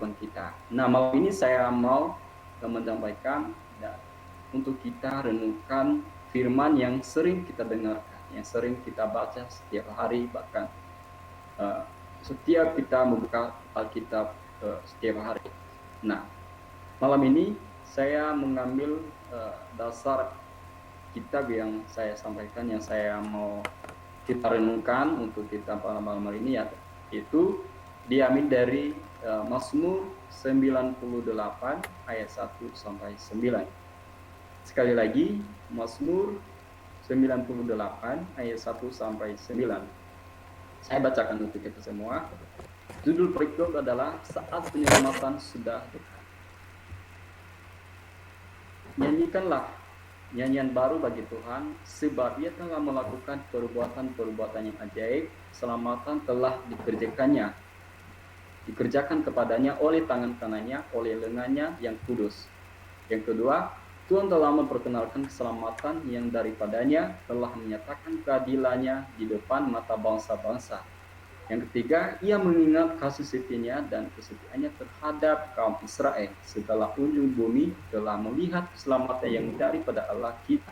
kehidupan kita. Nah, malam ini saya mau menyampaikan ya, untuk kita renungkan firman yang sering kita dengarkan, yang sering kita baca setiap hari, bahkan uh, setiap kita membuka Alkitab setiap hari. Nah, malam ini saya mengambil dasar kitab yang saya sampaikan, yang saya mau kita renungkan untuk kita pada malam hari ini, yaitu diambil dari Mazmur 98 ayat 1 sampai 9. Sekali lagi, Mazmur 98 ayat 1 sampai 9. Saya bacakan untuk kita semua. Judul perikop adalah Saat Penyelamatan Sudah Dekat. Nyanyikanlah nyanyian baru bagi Tuhan, sebab Ia telah melakukan perbuatan-perbuatan yang ajaib. Keselamatan telah dikerjakan kepadanya oleh tangan kanannya, oleh lengannya yang kudus. Yang kedua, Tuhan telah memperkenalkan keselamatan yang daripadanya, telah menyatakan keadilannya di depan mata bangsa-bangsa. Yang ketiga, Ia mengingat kasih setianya dan kesetiaannya terhadap kaum Israel. Setelah ujung bumi telah melihat keselamatan yang daripada Allah kita.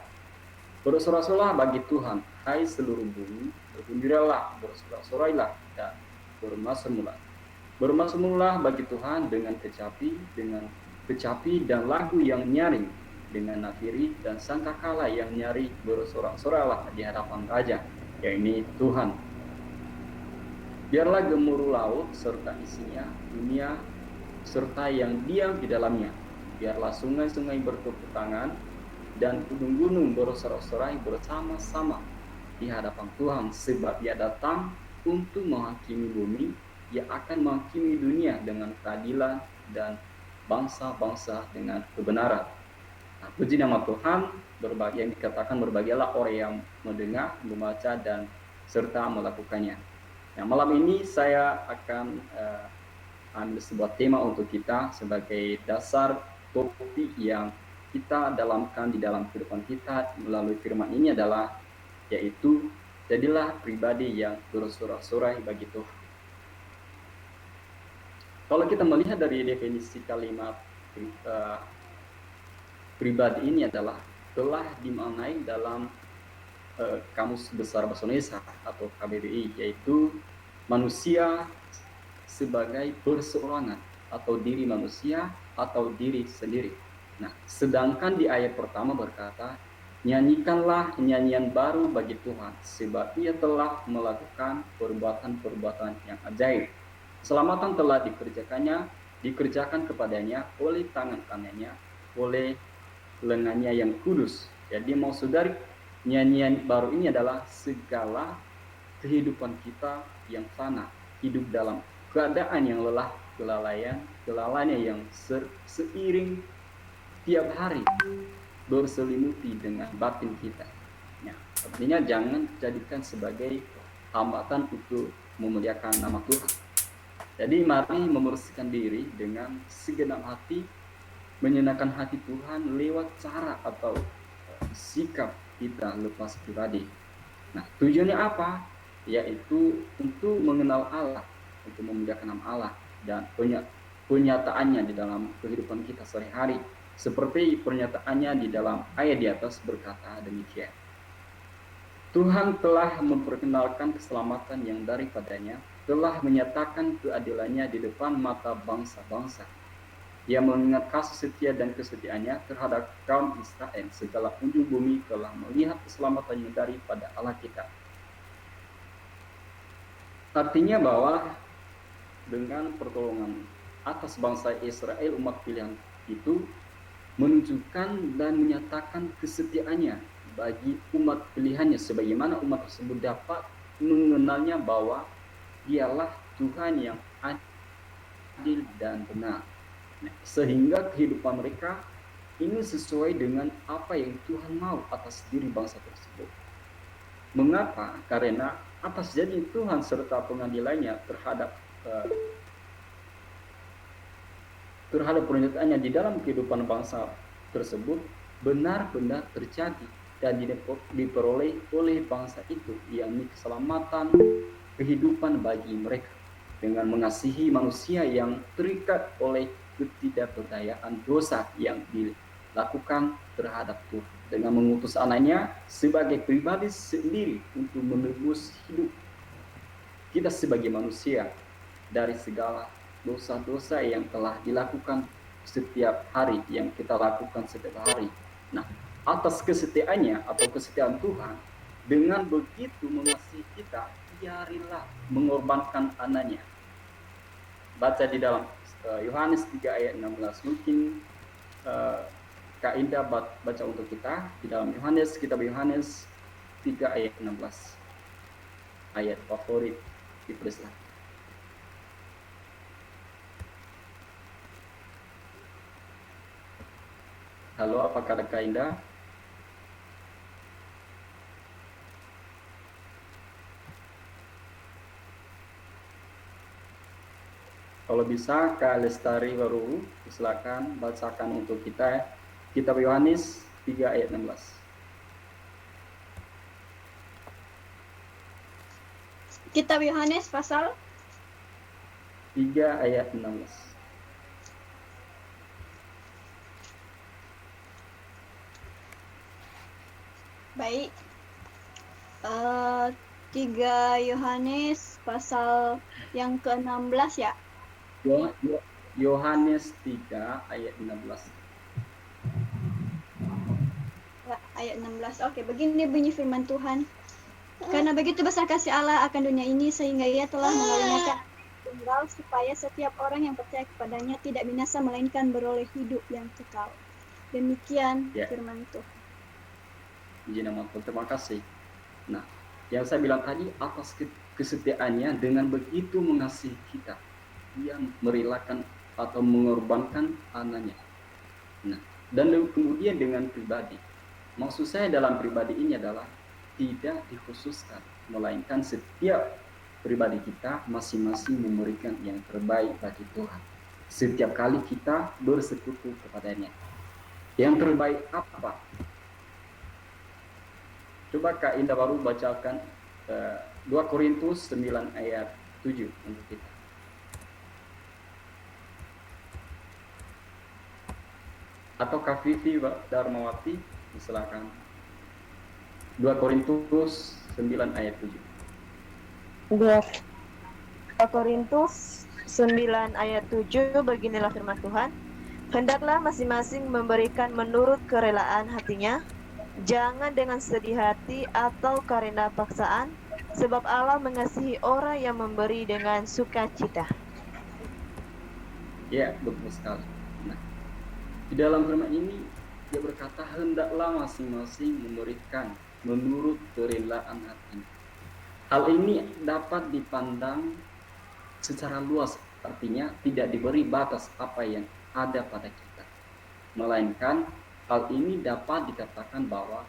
Bersorak-sorai bagi Tuhan, hai seluruh bumi, bergembiralah, bersorak-sorailah, dan bermasmurlah. Bermasmurlah bagi Tuhan dengan kecapi dan lagu yang nyaring, dengan nafiri dan sangkakala yang nyaring. Bersorak-sorailah di hadapan Raja, yaitu Tuhan. Biarlah gemuruh laut serta isinya, dunia serta yang diam di dalamnya. Biarlah sungai-sungai bertepuk tangan dan gunung-gunung bersorak-sorai bersama-sama di hadapan Tuhan, sebab Ia datang untuk menghakimi bumi. Ia akan menghakimi dunia dengan keadilan dan bangsa-bangsa dengan kebenaran. Nah, puji nama Tuhan. Yang dikatakan berbahagialah orang yang mendengar, membaca, dan serta melakukannya. Nah, malam ini saya akan ambil sebuah tema untuk kita sebagai dasar topik yang kita dalamkan di dalam kehidupan kita melalui firman ini adalah, yaitu jadilah pribadi yang bersorak-sorai bagi Tuhan. Kalau kita melihat dari definisi kalimat pribadi ini adalah telah dimaknai dalam Kamus Besar Bahasa Indonesia atau KBBI, yaitu manusia sebagai perseorangan atau diri manusia atau diri sendiri. Nah, sedangkan di ayat pertama berkata, nyanyikanlah nyanyian baru bagi Tuhan, sebab Ia telah melakukan perbuatan-perbuatan yang ajaib. Keselamatan telah dikerjakan kepadanya oleh tangan kanannya, oleh lengannya yang kudus. Jadi maksud dari nyanyian baru ini adalah segala kehidupan kita yang fana, hidup dalam keadaan yang lelah, kelalaian yang seiring tiap hari berselimuti dengan batin kita. Nah, artinya jangan jadikan sebagai hambatan untuk memuliakan nama Tuhan. Jadi mari membersihkan diri dengan segenap hati, menyenangkan hati Tuhan lewat cara atau sikap kita lepas pribadi. Nah, tujuannya apa? Yaitu untuk mengenal Allah, untuk memuliakan nama Allah, dan penyataannya di dalam kehidupan kita sehari-hari. Seperti pernyataannya di dalam ayat di atas berkata demikian. Tuhan telah memperkenalkan keselamatan yang daripadanya, telah menyatakan keadilannya di depan mata bangsa-bangsa. Ia mengingat kasih setia dan kesetiaannya terhadap kaum Israel. Segala ujung bumi telah melihat keselamatannya daripada Allah kita. Artinya bahwa dengan pertolongan atas bangsa Israel, umat pilihan itu menunjukkan dan menyatakan kesetiaannya bagi umat pilihannya, sebagaimana umat tersebut dapat mengenalnya bahwa Dialah Tuhan yang adil dan benar. Nah, sehingga kehidupan mereka ini sesuai dengan apa yang Tuhan mau atas diri bangsa tersebut. Mengapa? Karena atas janji Tuhan serta pengadilannya terhadap pernyataannya di dalam kehidupan bangsa tersebut benar-benar terjadi dan diperoleh oleh bangsa itu, yakni keselamatan kehidupan bagi mereka. dengan mengasihi manusia yang terikat oleh ketidakberdayaan dosa yang dilakukan terhadap Tuhan, dengan mengutus anaknya sebagai pribadi sendiri untuk menebus hidup kita sebagai manusia dari segala dosa-dosa yang telah dilakukan setiap hari, yang kita lakukan setiap hari. Nah, atas kesetiaannya atau kesetiaan Tuhan, dengan begitu mengasihi kita, ia rela mengorbankan anaknya. Baca di dalam Yohanes 3 ayat 16. Mungkin Kak Indah baca untuk kita di dalam Yohanes, kitab Yohanes 3 ayat 16. Ayat favorit, dipersilakan. Halo, apakah ada Kak Indah? Kalau bisa Kak Lestari baru, silakan bacakan untuk kita Kitab Yohanes 3 ayat 16. Kitab Yohanes pasal 3 ayat 16. Baik. 3 Yohanes pasal yang ke-16 ya. Yohanes 3 ayat 16. Ayat 16. Oke, begini bunyi firman Tuhan. Karena begitu besar kasih Allah akan dunia ini sehingga ia telah mengaruniakan tunggal supaya setiap orang yang percaya kepadanya tidak binasa melainkan beroleh hidup yang kekal. Demikian firman Tuhan. Puji nama Tuhan, terima kasih. Nah, yang saya bilang tadi, atas kesetiaannya dengan begitu mengasihi kita, dia merelakan atau mengorbankan anaknya. Nah, dan kemudian dengan pribadi. Maksud saya dalam pribadi ini adalah tidak dikhususkan, melainkan setiap pribadi kita masing-masing memberikan yang terbaik bagi Tuhan. Setiap kali kita bersekutu kepadanya. Yang terbaik apa? Coba Kak Indah baru bacakan 2 Korintus 9 ayat 7 untuk kita. Atau Kak Vivi Darmawati, silakan. 2 Korintus 9 ayat 7. 2 Korintus 9 ayat 7, beginilah firman Tuhan. Hendaklah masing-masing memberikan menurut kerelaan hatinya, jangan dengan sedih hati atau karena paksaan, sebab Allah mengasihi orang yang memberi dengan sukacita. Ya, betul sekali. Nah, di dalam firman ini dia berkata, hendaklah masing-masing memberikan menurut kerelaan hati. Hal ini dapat dipandang secara luas, artinya tidak diberi batas apa yang ada pada kita. Melainkan hal ini dapat dikatakan bahwa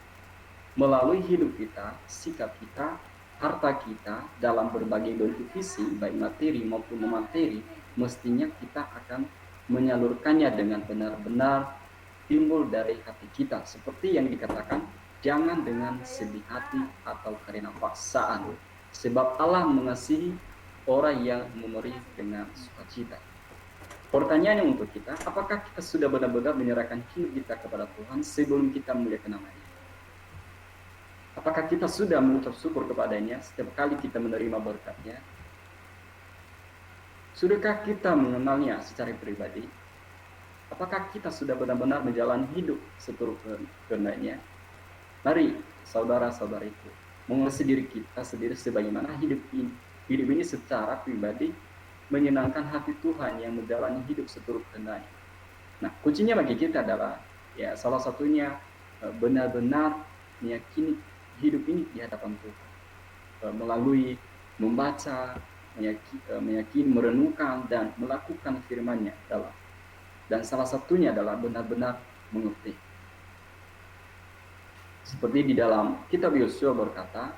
melalui hidup kita, sikap kita, harta kita dalam berbagai bentuk visi, baik materi maupun non-materi, mestinya kita akan menyalurkannya dengan benar-benar timbul dari hati kita. Seperti yang dikatakan, jangan dengan sedih hati atau karena paksaan, sebab Allah mengasihi orang yang memberi dengan sukacita. Pertanyaannya untuk kita, apakah kita sudah benar-benar menyerahkan hidup kita kepada Tuhan sebelum kita memuliakan namanya? Apakah kita sudah mengucap syukur kepadanya setiap kali kita menerima berkat-Nya? Sudahkah kita mengenalnya secara pribadi? Apakah kita sudah benar-benar menjalani hidup seturut kehendak-Nya? Mari, saudara-saudariku, mengasihi diri kita sendiri sebagaimana hidup ini secara pribadi menyenangkan hati Tuhan yang menjalani hidup seturut kehendak-Nya. Nah, kuncinya bagi kita adalah ya salah satunya benar-benar meyakini hidup ini di hadapan Tuhan melalui membaca, meyakini, merenungkan dan melakukan firman-Nya dalam. Dan salah satunya adalah benar-benar mengerti. Seperti di dalam kitab Yosua berkata,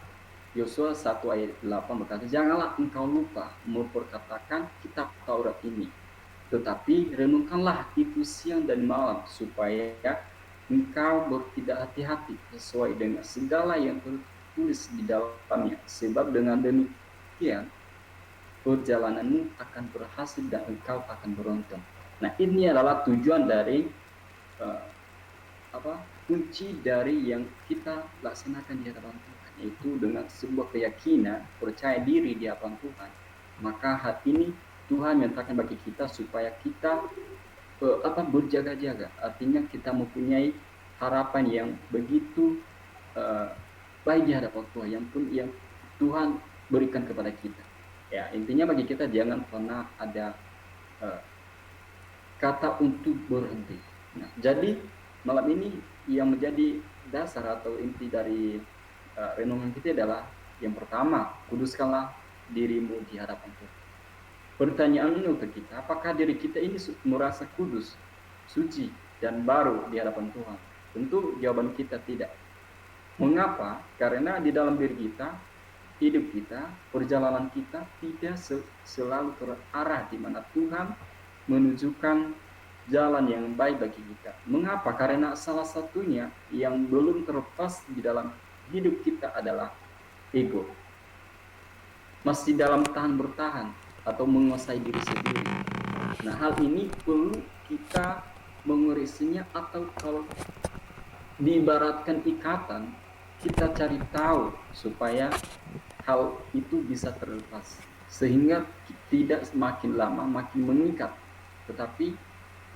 Yosua 1 ayat 8 berkata, janganlah engkau lupa memperkatakan kitab Taurat ini, tetapi renungkanlah itu siang dan malam, supaya engkau bertindak hati-hati sesuai dengan segala yang tertulis di dalamnya. Sebab dengan demikian perjalananmu akan berhasil dan engkau akan beruntung. Nah, ini adalah tujuan dari uh, kunci dari yang kita laksanakan di hadapan Tuhan, yaitu dengan sebuah keyakinan, percaya diri di hadapan Tuhan. Maka hal ini Tuhan menyatakan bagi kita supaya kita berjaga-jaga. Artinya kita mempunyai harapan yang begitu baik di hadapan Tuhan, yang Tuhan berikan kepada kita. Ya, intinya bagi kita jangan pernah ada kata untuk berhenti. Nah, jadi malam ini yang menjadi dasar atau inti dari renungan kita adalah yang pertama, kuduskanlah dirimu di hadapan Tuhan. Pertanyaannya untuk kita, apakah diri kita ini merasa kudus, suci, dan baru di hadapan Tuhan? Tentu jawaban kita tidak. Mengapa? Karena di dalam diri kita, hidup kita, perjalanan kita tidak selalu terarah di mana Tuhan menunjukkan jalan yang baik bagi kita. Mengapa? Karena salah satunya yang belum terlepas di dalam hidup kita adalah ego. Masih dalam tahan bertahan atau menguasai diri sendiri. Nah, hal ini perlu kita mengurisinya, atau kalau diibaratkan ikatan, kita cari tahu supaya hal itu bisa terlepas, sehingga tidak semakin lama makin mengikat. Tetapi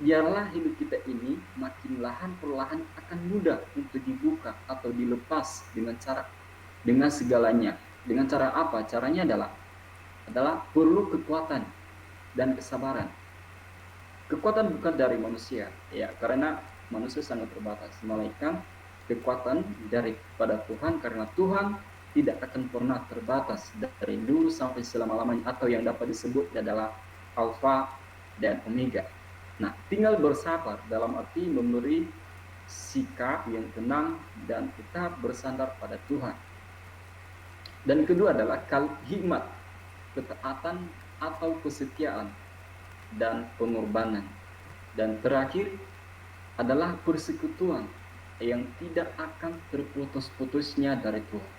biarlah hidup kita ini makin perlahan akan mudah untuk dibuka atau dilepas dengan segalanya. Dengan cara apa? Caranya adalah perlu kekuatan dan kesabaran. Kekuatan bukan dari manusia, ya, karena manusia sangat terbatas, melainkan kekuatan daripada Tuhan, karena Tuhan tidak akan pernah terbatas dari dulu sampai selama-lamanya, atau yang dapat disebut adalah Alfa dan Omega. Nah, tinggal bersabar dalam arti memberi sikap yang tenang dan tetap bersandar pada Tuhan. Dan kedua adalah hikmat, ketaatan atau kesetiaan dan pengorbanan. Dan terakhir adalah persekutuan yang tidak akan terputus-putusnya dari Tuhan.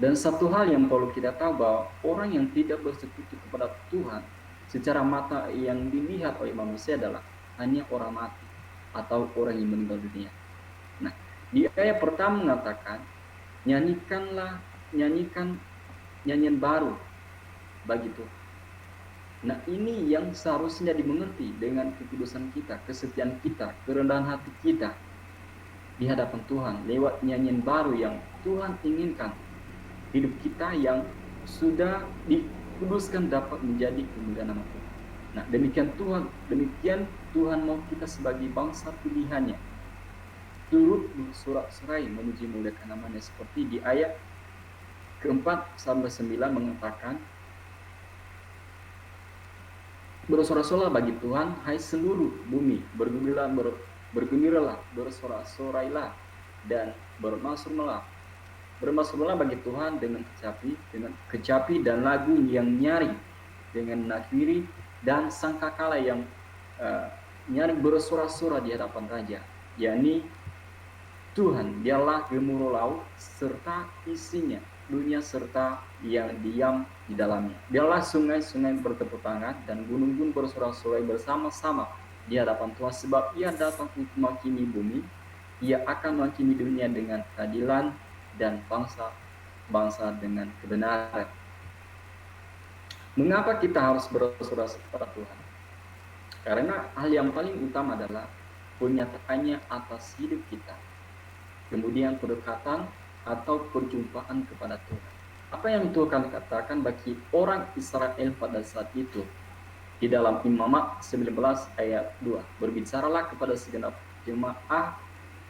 Dan satu hal yang perlu kita tahu, bahwa orang yang tidak bersekutu kepada Tuhan secara mata yang dilihat oleh manusia adalah hanya orang mati atau orang yang meninggal dunia. Nah, di ayat pertama mengatakan, nyanyikan nyanyian baru bagi Tuhan. Nah, ini yang seharusnya dimengerti dengan kekudusan kita, kesetiaan kita, kerendahan hati kita di hadapan Tuhan lewat nyanyian baru yang Tuhan inginkan. Hidup kita yang sudah dikuduskan dapat menjadi kemuliaan nama Tuhan. Nah, demikian Tuhan mau kita sebagai bangsa pilihannya turut bersorak-sorai memuji muliakan namanya, seperti di ayat keempat sampai 9 mengatakan, bersorak-sorai bagi Tuhan, hai seluruh bumi, bergembiralah, bersorak-sorailah, dan bermasmurlah bagi Tuhan dengan kecapi dan lagu yang nyaring, dengan nakiri dan sangkakala yang nyaring bersorak-sorai di hadapan Raja, yakni Tuhan. Dialah gemuruh laut serta isinya, dunia serta yang diam di dalamnya. Biarlah sungai-sungai bertepuk tangan dan gunung-gunung bersorak-sorai bersama-sama di hadapan Tuhan, sebab Ia datang untuk menghakimi bumi. Ia akan menghakimi dunia dengan keadilan dan bangsa dengan kebenaran. Mengapa kita harus bersorak kepada Tuhan? Karena hal yang paling utama adalah penyataannya atas hidup kita, kemudian kedekatan atau perjumpaan kepada Tuhan. Apa yang Tuhan katakan bagi orang Israel pada saat itu di dalam Imamat 19 ayat 2, berbicaralah kepada segenap jemaah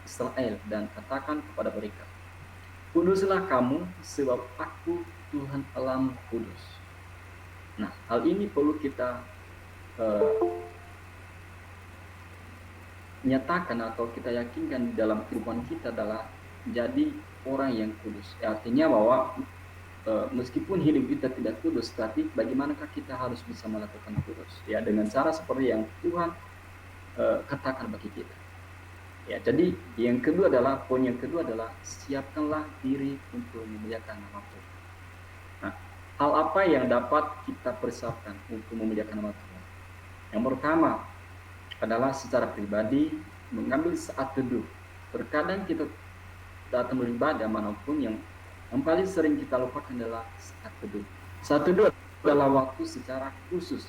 Israel dan katakan kepada mereka, kuduslah kamu sebab aku Tuhan Allahmu kudus. Nah, hal ini perlu kita nyatakan atau kita yakinkan di dalam kehidupan kita adalah jadi orang yang kudus. Artinya bahwa meskipun hidup kita tidak kudus, tapi bagaimanakah kita harus bisa melakukan kudus? Ya, dengan cara seperti yang Tuhan katakan bagi kita. Ya, jadi poin yang kedua adalah siapkanlah diri untuk memuliakan nama Tuhan. Nah, hal apa yang dapat kita persiapkan untuk memuliakan nama Tuhan? Yang pertama adalah secara pribadi mengambil saat teduh. Terkadang kita datang beribadah manapun yang paling sering kita lupakan adalah saat teduh. Saat teduh adalah waktu secara khusus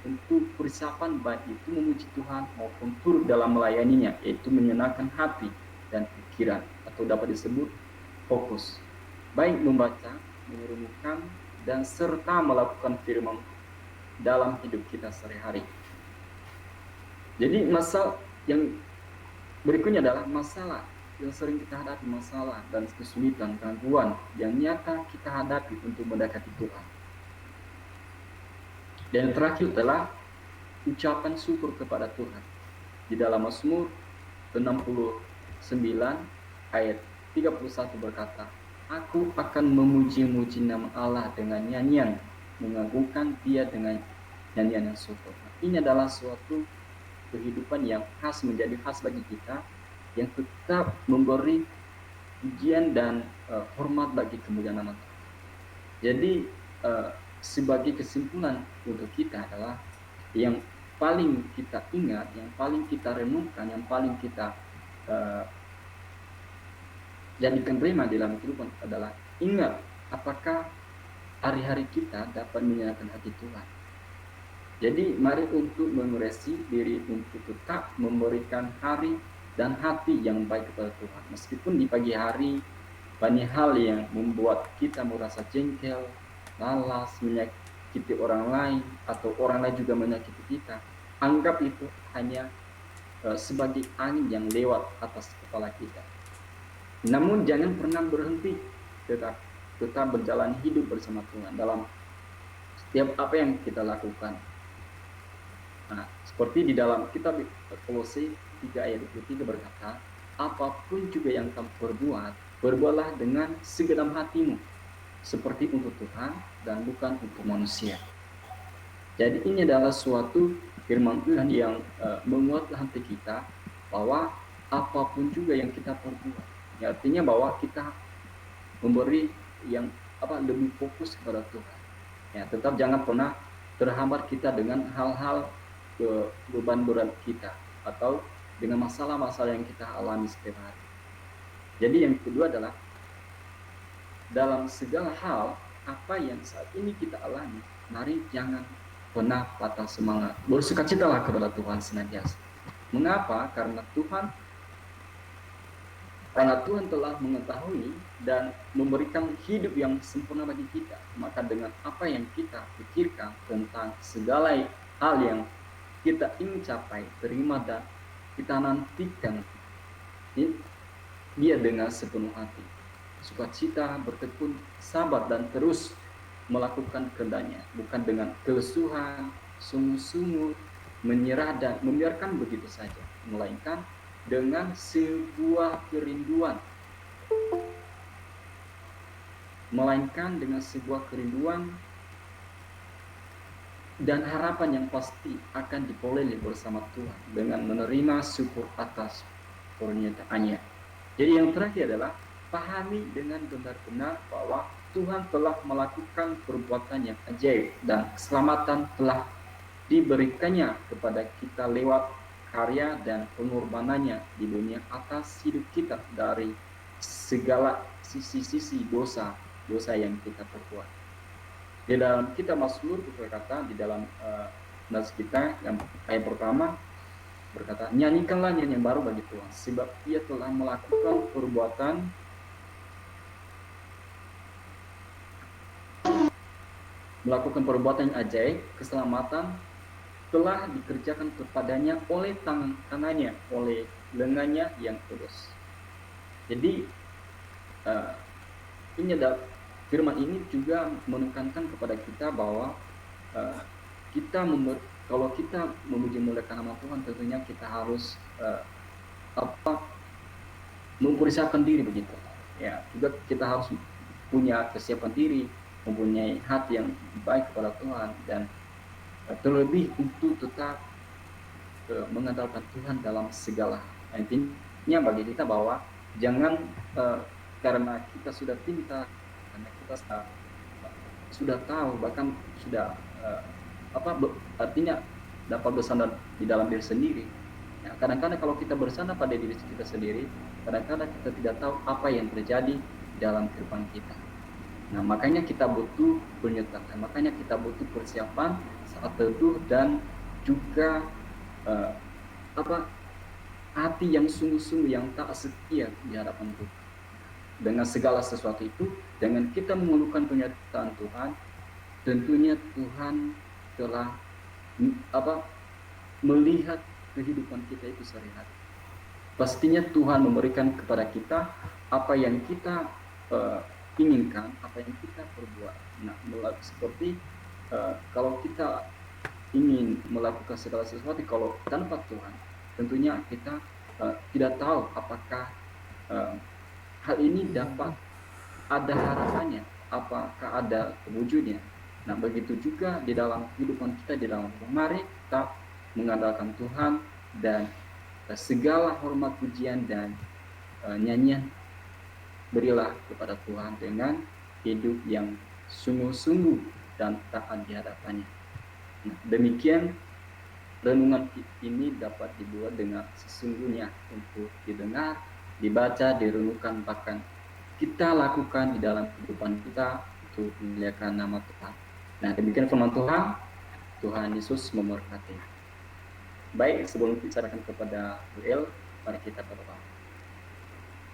untuk persiapan baik itu memuji Tuhan maupun turut dalam melayaninya, yaitu menyenangkan hati dan pikiran, atau dapat disebut fokus. Baik membaca, merenungkan, dan serta melakukan firman dalam hidup kita sehari-hari. Jadi masalah yang berikutnya adalah masalah yang sering kita hadapi, masalah dan kesulitan, gangguan yang nyata kita hadapi untuk mendekati Tuhan. Dan yang terakhir adalah ucapan syukur kepada Tuhan. Di dalam Mazmur 69 ayat 31 berkata, "Aku akan memuji-muji nama Allah dengan nyanyian, mengagungkan Dia dengan nyanyian yang syukur." Ini adalah suatu kehidupan yang khas, menjadi khas bagi kita, yang tetap memberi pujian dan hormat bagi kemuliaan nama Tuhan. Jadi sebagai kesimpulan untuk kita adalah yang paling kita ingat, yang paling kita renungkan, yang paling kita jadikan tema dalam kehidupan adalah ingat apakah hari-hari kita dapat menyenangkan hati Tuhan. Jadi mari untuk mengoreksi diri untuk tetap memberikan hari dan hati yang baik kepada Tuhan. Meskipun di pagi hari banyak hal yang membuat kita merasa jengkel, malas, menyakiti orang lain, atau orang lain juga menyakiti kita, anggap itu hanya sebagai angin yang lewat atas kepala kita. Namun jangan pernah berhenti, tetap berjalan hidup bersama Tuhan dalam setiap apa yang kita lakukan. Nah, seperti di dalam kitab Kolose 3 ayat 23 berkata, "Apapun juga yang kamu perbuat, perbuatlah dengan segenap hatimu, seperti untuk Tuhan dan bukan untuk manusia." Jadi ini adalah suatu firman Tuhan yang menguatkan hati kita bahwa apapun juga yang kita perbuat, ya, artinya bahwa kita memberi yang lebih fokus kepada Tuhan. Ya, tetap jangan pernah terhambat kita dengan hal-hal beban berat kita atau dengan masalah-masalah yang kita alami setiap hari. Jadi yang kedua adalah dalam segala hal apa yang saat ini kita alami, mari jangan pernah patah semangat. Bersukacitalah kepada Tuhan senantiasa. Mengapa? Karena Tuhan telah mengetahui dan memberikan hidup yang sempurna bagi kita. Maka dengan apa yang kita pikirkan tentang segala hal yang kita ingin capai, terima dan kita nantikan Dia dengan sepenuh hati, sukacita, bertekun, sabar, dan terus melakukan kehendaknya, bukan dengan kelesuhan, sungguh-sungguh, menyerah dan membiarkan begitu saja, melainkan dengan sebuah kerinduan, dan harapan yang pasti akan diperoleh bersama Tuhan dengan menerima syukur atas pernyataannya. Jadi yang terakhir adalah pahami dengan benar-benar bahwa Tuhan telah melakukan perbuatan yang ajaib dan keselamatan telah diberikannya kepada kita lewat karya dan pengorbanannya di dunia atas hidup kita dari segala sisi-sisi dosa yang kita perbuat. Di dalam kitab Mazmur berkata di dalam nas kita yang ayat pertama berkata, "Nyanyikanlah nyanyian baru bagi Tuhan, sebab Ia telah melakukan perbuatan yang ajaib, keselamatan telah dikerjakan kepadanya oleh tangan kanannya, oleh lengannya yang kudus." Jadi ini adalah firman ini juga menekankan kepada kita bahwa kalau kita memuji muliakan nama Tuhan, tentunya kita harus mempersiapkan diri begitu. Ya, juga kita harus punya kesiapan diri, mempunyai hati yang baik kepada Tuhan, dan terlebih untuk tetap mengandalkan Tuhan dalam segala. Intinya bagi kita bahwa jangan karena kita sudah pintar, karena kita sudah tahu, bahkan sudah artinya dapat bersandar di dalam diri sendiri. Ya, kadang-kadang kalau kita bersandar pada diri kita sendiri, kadang-kadang kita tidak tahu apa yang terjadi dalam kehidupan kita. Nah, makanya kita butuh penyertaan, makanya kita butuh persiapan saat teduh dan juga hati yang sungguh-sungguh, yang tak setia di hadapan Tuhan. Dengan segala sesuatu itu, dengan kita mengeluhkan penyertaan Tuhan, tentunya Tuhan telah melihat kehidupan kita itu sehari-hari. Pastinya Tuhan memberikan kepada kita apa yang kita inginkan, apa yang kita perbuat. Nah, seperti kalau kita ingin melakukan segala sesuatu kalau tanpa Tuhan, tentunya kita tidak tahu apakah hal ini dapat ada harapannya, apakah ada wujudnya. Nah, begitu juga di dalam kehidupan kita, di dalam mari kita mengandalkan Tuhan, dan segala hormat, pujian, dan nyanyian berilah kepada Tuhan dengan hidup yang sungguh-sungguh dan taat di hadapannya. Nah, demikian renungan ini dapat dibuat dengan sesungguhnya untuk didengar, dibaca, direnungkan, bahkan kita lakukan di dalam kehidupan kita untuk memuliakan nama Tuhan. Nah, demikian firman Tuhan. Tuhan Yesus memberkati. Baik, sebelum bicarakan kepada Bu El, mari kita berdoa.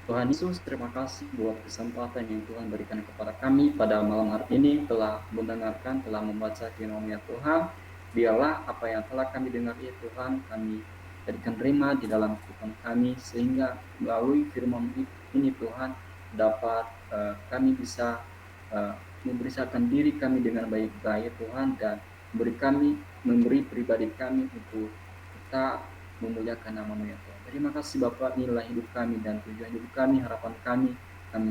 Tuhan Yesus, terima kasih buat kesempatan yang Tuhan berikan kepada kami pada malam hari ini, telah mendengarkan, telah membaca firman-Nya Tuhan. Biarlah apa yang telah kami dengar ya Tuhan, kami jadikan terima di dalam kehidupan kami, sehingga melalui firman ini Tuhan, dapat kami bisa memberitakan diri kami dengan baik-baik Tuhan, dan memberi pribadi kami untuk kita memuliakan nama-Mu ya Tuhan. Terima kasih Bapak, inilah hidup kami dan tujuan hidup kami, harapan kami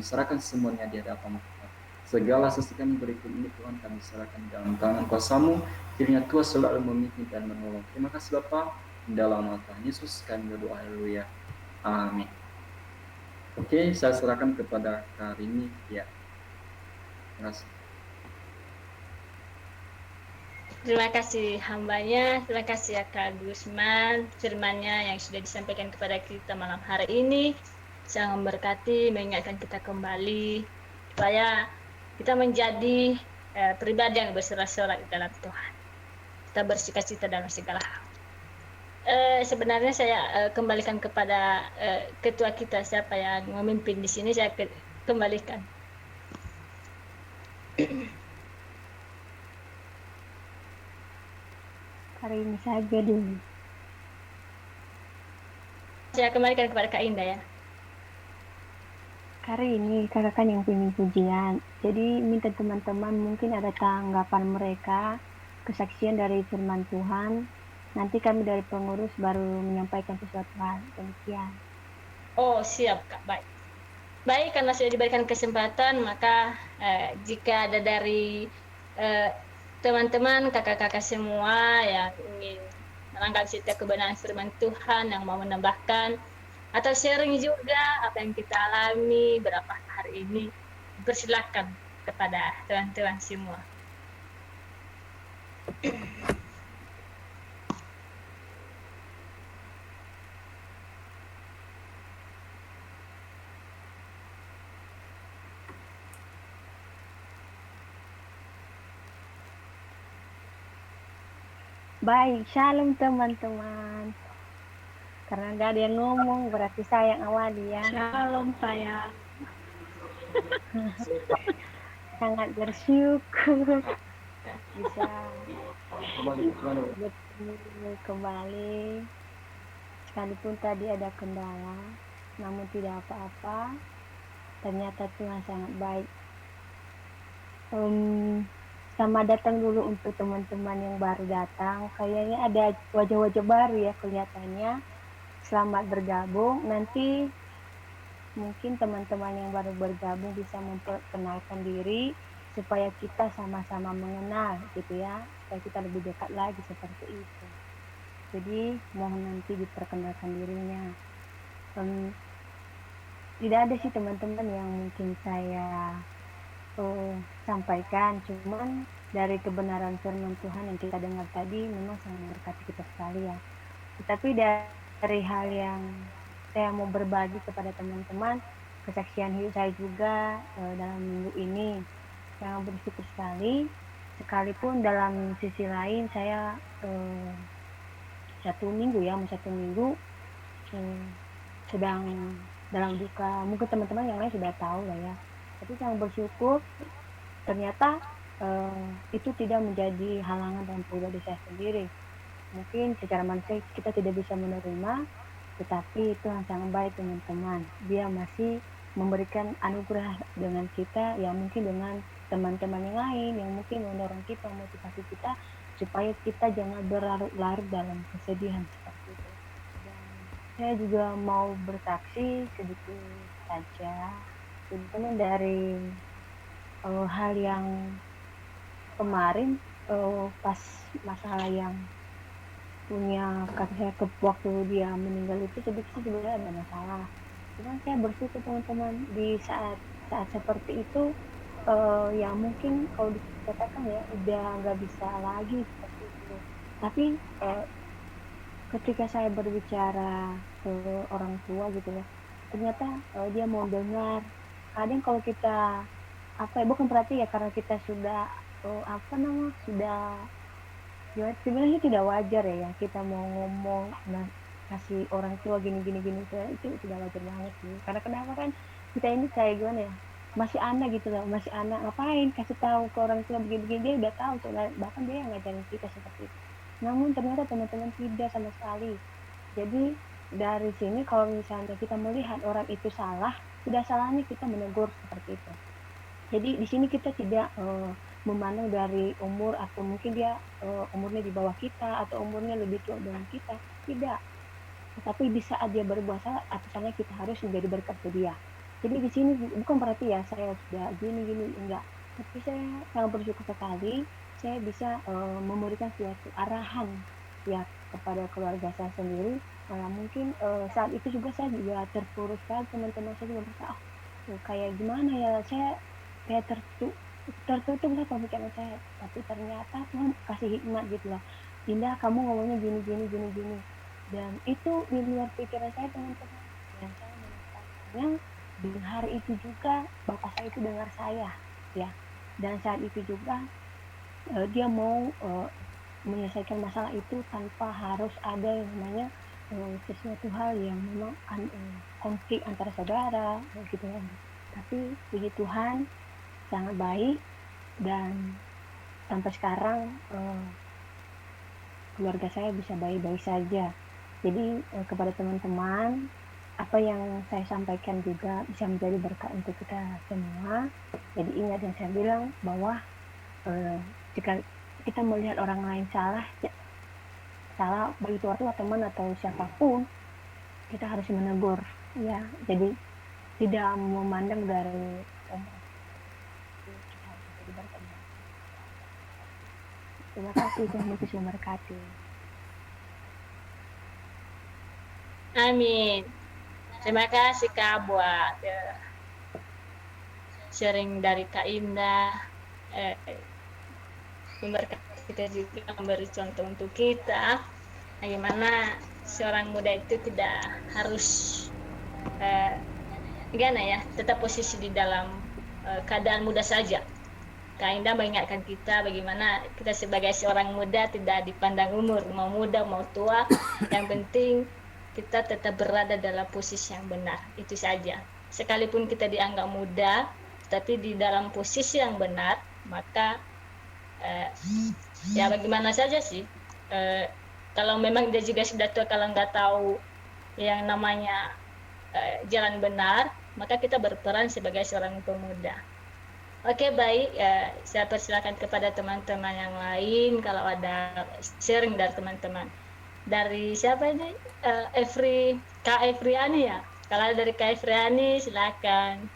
serahkan semuanya di hadapan Tuhan. Segala sesuatu kami berikut ini Tuhan, kami serahkan dalam tangan kuasa-Mu, kiranya Tuhan selalu memimpin dan menolong. Terima kasih Bapak, dalam nama Tuhan Yesus kami berdoa, haleluya, amin. Oke, saya serahkan kepada Kak Rini ya. Terima kasih. Terima kasih hambanya, terima kasih ya Kak Gusman, firman-Nya yang sudah disampaikan kepada kita malam hari ini, sangat memberkati, mengingatkan kita kembali supaya kita menjadi pribadi yang bersorak-sorai dalam Tuhan. Kita bersukacita dalam segala hal. Sebenarnya saya kembalikan kepada ketua kita, siapa yang memimpin di sini, saya kembalikan. Hari ini saja dulu. Saya kembalikan kepada Kak Indah ya. Hari ini kakak kan yang pimpin pujian. Jadi minta teman-teman mungkin ada tanggapan mereka, kesaksian dari firman Tuhan. Nanti kami dari pengurus baru menyampaikan sesuatu hal. Demikian. Oh siap Kak, baik. Baik, karena sudah diberikan kesempatan, maka jika ada dari teman-teman, kakak-kakak semua yang ingin menanggapi setiap kebenaran firman Tuhan, yang mau menambahkan atau sharing juga apa yang kita alami berapa hari ini, persilakan kepada teman-teman semua. Baik, shalom teman-teman. Karena nggak ada yang ngomong, berarti saya yang awali ya. Shalom sayang. Sangat bersyukur bisa bertemu kembali. Sekalipun tadi ada kendala, namun tidak apa-apa. Ternyata Tuhan sangat baik. Selamat datang dulu untuk teman-teman yang baru datang. Kayaknya ada wajah-wajah baru ya kelihatannya. Selamat bergabung. Nanti mungkin teman-teman yang baru bergabung bisa memperkenalkan diri supaya kita sama-sama mengenal gitu ya. Supaya kita lebih dekat lagi seperti itu. Jadi mohon nanti diperkenalkan dirinya. Tidak ada sih teman-teman yang mungkin saya sampaikan. Cuman dari kebenaran firman Tuhan yang kita dengar tadi memang sangat memberkati kita sekali ya. Tetapi dari hal yang saya mau berbagi kepada teman-teman, kesaksian hidup saya juga dalam minggu ini, sangat bersyukur sekali. Sekalipun dalam sisi lain saya satu minggu sedang dalam duka. Mungkin teman-teman yang lain sudah tahu lah ya. Tapi sangat bersyukur ternyata itu tidak menjadi halangan dalam pribadi saya sendiri. Mungkin secara manusia kita tidak bisa menerima, tetapi itu yang sangat baik teman-teman. Dia masih memberikan anugerah dengan kita yang mungkin dengan teman-teman yang lain yang mungkin mendorong kita, motivasi kita supaya kita jangan berlarut-larut dalam kesedihan seperti itu. Dan saya juga mau bersaksi sedikit saja, teman-teman, dari hal yang kemarin pas masalah yang punya kakak saya waktu dia meninggal itu sedikit sebenarnya ada masalah. Cuman saya bersyukur teman-teman di saat seperti itu yang mungkin kalau dikatakan ya udah nggak bisa lagi seperti itu. Tapi ketika saya berbicara ke orang tua gitu ya, ternyata dia mau dengar. Kadang kalau kita bukan berarti ya karena kita sudah sudah ya sebenarnya tidak wajar ya kita mau ngomong kasih orang tua gini itu tidak wajar banget sih. Karena kenapa kan kita ini kayak gimana ya, masih anak gitu loh, masih anak, ngapain kasih tahu ke orang tua begini dia udah tahu soalnya, bahkan dia yang ngajarin kita seperti itu. Namun ternyata teman-teman tidak sama sekali. Jadi dari sini kalau misalnya kita melihat orang itu salah, tidak salahnya kita menegur seperti itu. Jadi di sini kita tidak memandang dari umur atau mungkin dia umurnya di bawah kita atau umurnya lebih tua dengan kita, tidak. Tetapi di saat dia berbuat salah, atasannya kita harus menjadi berkat ke dia. Jadi di sini bukan berarti ya saya sudah gini enggak. Tapi saya sangat bersyukur sekali saya bisa memberikan suatu arahan ya kepada keluarga saya sendiri. Mungkin saat itu juga saya juga terpuruk sekali, teman-teman saya juga berkata, kayak gimana ya, saya kayak tertutup lah pemikiran saya. Tapi ternyata Tuhan kasih hikmat gitu loh, Indah kamu ngomongnya gini. Dan itu di luar pikiran saya teman-teman. Dan saya menyatakannya di hari itu juga bapak saya itu dengar saya ya. Dan saat itu juga dia mau menyelesaikan masalah itu tanpa harus ada yang namanya sesuatu hal yang memang konflik antara saudara gitu ya. Tapi puji Tuhan sangat baik, dan sampai sekarang keluarga saya bisa baik-baik saja. Jadi kepada teman-teman, apa yang saya sampaikan juga bisa menjadi berkat untuk kita semua. Jadi ingat yang saya bilang bahwa jika kita melihat orang lain salah baik itu orang tua, teman atau siapapun, kita harus menegur ya. Jadi tidak memandang dari terima kasih, Tuhan Yesus memberkati. Amin. Terima kasih Kak buat sharing dari Kak Indah. Memberkati kita juga, memberi contoh untuk kita bagaimana seorang muda itu tidak harus tetap posisi di dalam keadaan muda saja. Kak Indah mengingatkan kita bagaimana kita sebagai seorang muda tidak dipandang umur, mau muda mau tua, yang penting kita tetap berada dalam posisi yang benar, itu saja. Sekalipun kita dianggap muda, tapi di dalam posisi yang benar, maka ya bagaimana saja sih. Kalau memang dia juga sudah tua, kalau nggak tahu yang namanya jalan benar, maka kita berperan sebagai seorang pemuda. Oke, baik. Saya persilakan kepada teman-teman yang lain kalau ada sharing dari teman-teman. Dari siapa ini? Kak Efriani ya? Kalau dari Kak Efriani, silakan.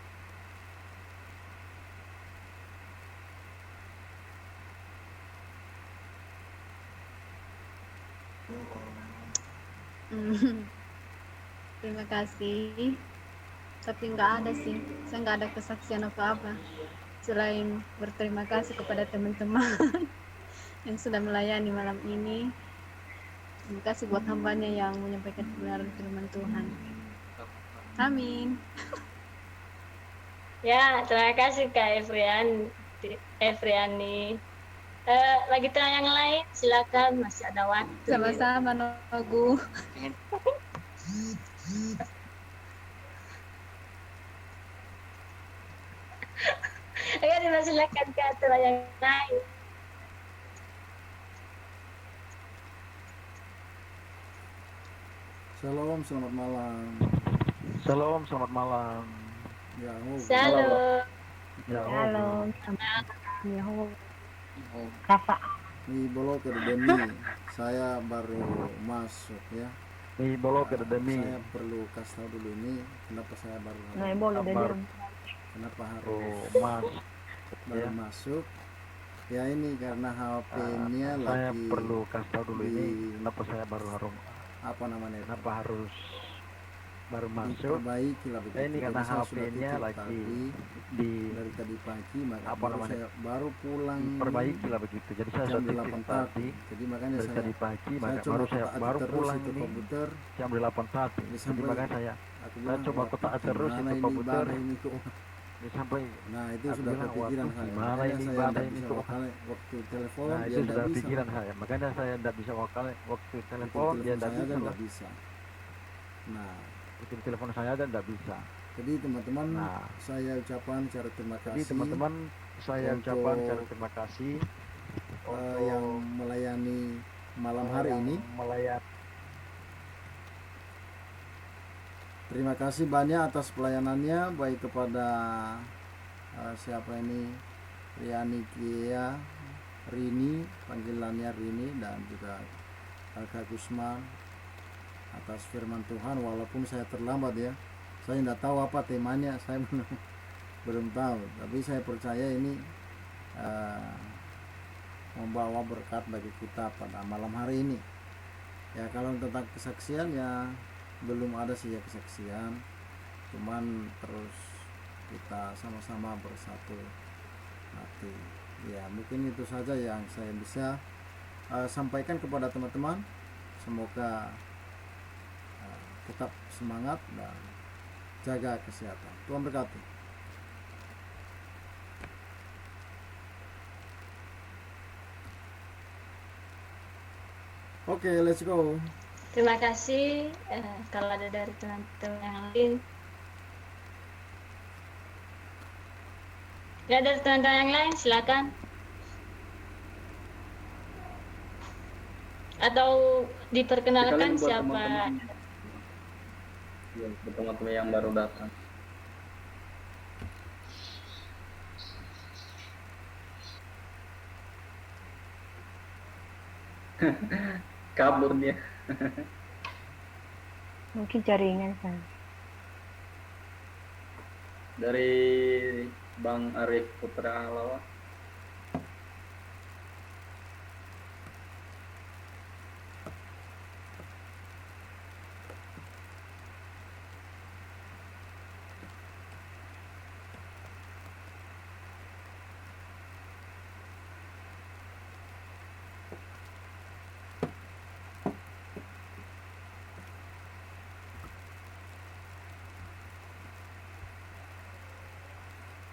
Terima kasih. Tapi nggak ada sih, saya nggak ada kesaksian apa-apa. selain berterima kasih kepada teman-teman yang sudah melayani malam ini. Terima kasih buat hambanya yang menyampaikan kebenaran firman Tuhan. Amin. Ya, terima kasih Kak Efriani. Lagi yang lain, silakan, masih ada waktu. Sama-sama Nogu. Ayo dipersilakan ke acara yang lain. Shalom, selamat malam. Shalom, selamat malam. Ya, Shalom. Ya, Shalom, ya Kakak. Di Bolok Demi, saya baru masuk ya. Di Bolok Demi. Saya perlu kasih tahu dulu ini kenapa saya baru Nah, boleh Kabar. kenapa harus Mas, baru masuk. Ya ini karena HP-nya saya lagi perlu kasih tahu dulu ini di- kenapa saya baru apa namanya? kenapa harus baru masuk. Diperbaiki lah begitu. Ini karena Jadi saya sudah HP-nya titip lagi tadi, di dari tadi pagi, maka apa baru namanya? saya baru pulang Perbaiki lah begitu. Jadi saya jam sudah 8 titip tadi. tadi Jadi makanya dari saya tadi pagi, saya maka coba baru saya kotak baru terus pulang itu ini komputer. jam 8 tadi. Jadi Jadi sampai makanya saya aku saya bilang, coba "Wah, kotak terus gimana itu ini komputer." ibadah ini kok. Jadi sampai Nah itu aku sudah bilang, kepikiran "Waduh, saya. gimana Makanya ini saya ibadah tidak ini bisa kok." wakil waktu telepon Nah, dia itu tidak sudah bisa. pikiran saya. Makanya saya tidak bisa waktu telepon, dia tidak saya bisa. tidak bisa. Nah, Bikin telepon saya dan tidak bisa. jadi teman-teman Nah, saya ucapkan cara terima jadi kasih teman-teman saya untuk, ucapkan cara terima kasih yang melayani malam hari ini. melayani. Terima kasih banyak atas pelayanannya, baik kepada siapa ini, Riani Kia, Rini, panggilannya Rini, dan juga Kak Gusman atas firman Tuhan. Walaupun saya terlambat ya, saya tidak tahu apa temanya, saya belum tahu, tapi saya percaya ini membawa berkat bagi kita pada malam hari ini. Ya kalau tentang kesaksian ya belum ada sih ya kesaksian, cuman terus kita sama-sama bersatu hati. Ya mungkin itu saja yang saya bisa sampaikan kepada teman-teman. Semoga tetap semangat dan jaga kesehatan. Tuhan berkati. Oke, let's go. Terima kasih. Kalau ada dari teman-teman yang lain, ya dari teman-teman yang lain silakan. Atau diperkenalkan Sekalian buat siapa? teman-teman. Ya, buat teman-teman yang baru datang. Kabur dia. Mungkin jaringan kan. Dari Bang Arif Putra Halawa.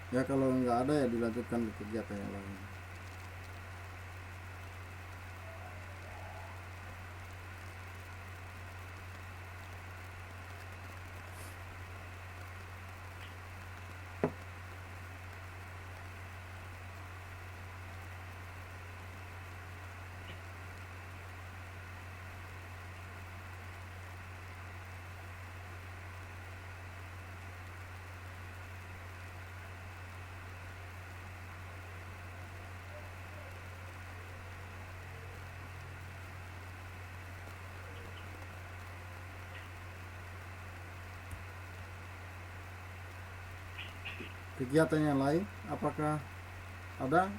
Ya kalau nggak ada ya dilanjutkan ke kegiatan yang lain. Kegiatan yang lain apakah ada?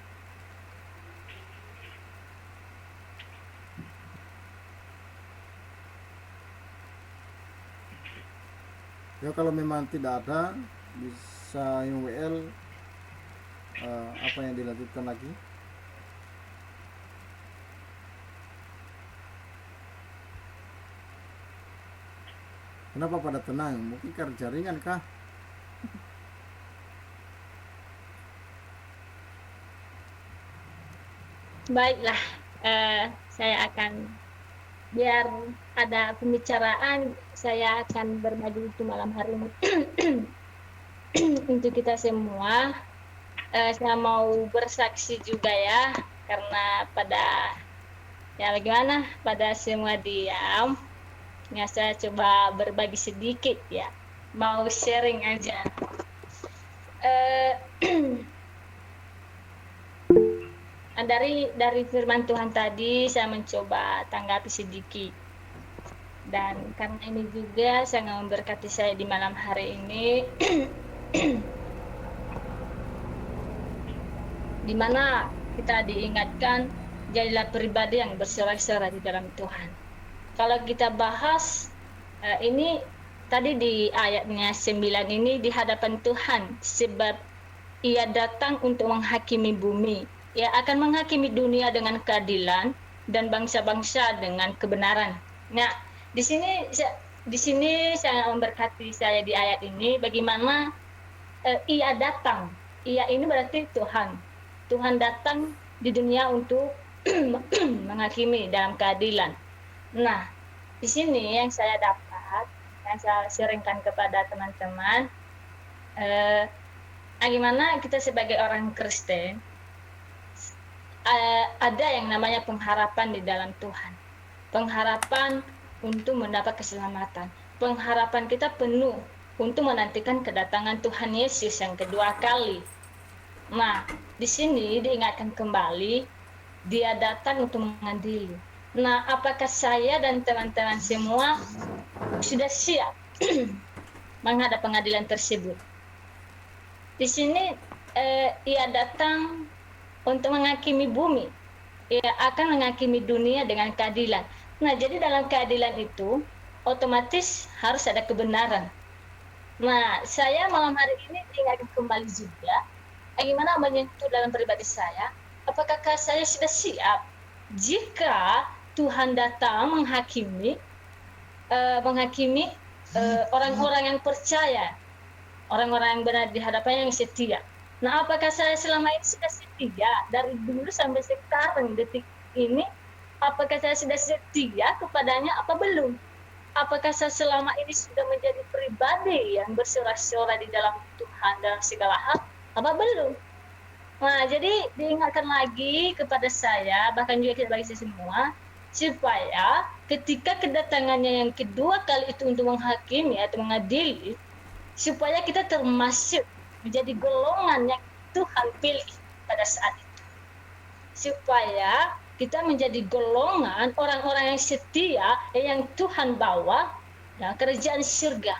Ya kalau memang tidak ada, bisa WL apa yang dilanjutkan lagi? Kenapa pada tenang? Mungkin karena jaringan kah? Baiklah, saya akan, biar ada pembicaraan, saya akan berbagi itu malam hari ini. Untuk kita semua, saya mau bersaksi juga ya, karena pada, ya bagaimana, pada semua diam, ya saya coba berbagi sedikit ya, mau sharing aja. Dari firman Tuhan tadi saya mencoba tanggapi sedikit, dan karena ini juga sangat memberkati saya di malam hari ini, di mana kita diingatkan jadilah pribadi yang bersorak-sorai di dalam Tuhan. Kalau kita bahas ini tadi di ayatnya 9 ini, di hadapan Tuhan, sebab Ia datang untuk menghakimi bumi. Ia akan menghakimi dunia dengan keadilan dan bangsa-bangsa dengan kebenaran. Nah, di sini sangat memberkati saya di ayat ini, bagaimana Ia datang. Ia ini berarti Tuhan. Tuhan datang di dunia untuk menghakimi dalam keadilan. Nah, di sini yang saya dapat, yang saya sharingkan kepada teman-teman, bagaimana kita sebagai orang Kristen, ada yang namanya pengharapan di dalam Tuhan. Pengharapan untuk mendapat keselamatan. Pengharapan kita penuh untuk menantikan kedatangan Tuhan Yesus yang kedua kali. Nah, di sini diingatkan kembali, Dia datang untuk mengadili. Nah, apakah saya dan teman-teman semua sudah siap menghadap pengadilan tersebut? Di sini Ia datang untuk menghakimi bumi. Ia akan menghakimi dunia dengan keadilan. Nah, jadi dalam keadilan itu otomatis harus ada kebenaran. Nah, saya malam hari ini diingatkan kembali juga, bagaimana menyentuh dalam pribadi saya, apakah saya sudah siap jika Tuhan datang menghakimi orang-orang yang percaya, orang-orang yang benar di hadapannya, yang setia. Nah, apakah saya selama ini sudah setia dari dulu sampai sekarang detik ini? Apakah saya sudah setia kepadanya apa belum? Apakah saya selama ini sudah menjadi pribadi yang bersorak-sorai di dalam Tuhan dalam segala hal apa belum? Nah, jadi diingatkan lagi kepada saya, bahkan juga bagi saya semua, supaya ketika kedatangannya yang kedua kali itu untuk menghakimi atau mengadili, supaya kita termasuk menjadi golongan yang Tuhan pilih pada saat itu, supaya kita menjadi golongan orang-orang yang setia yang Tuhan bawa ya, kerajaan surga.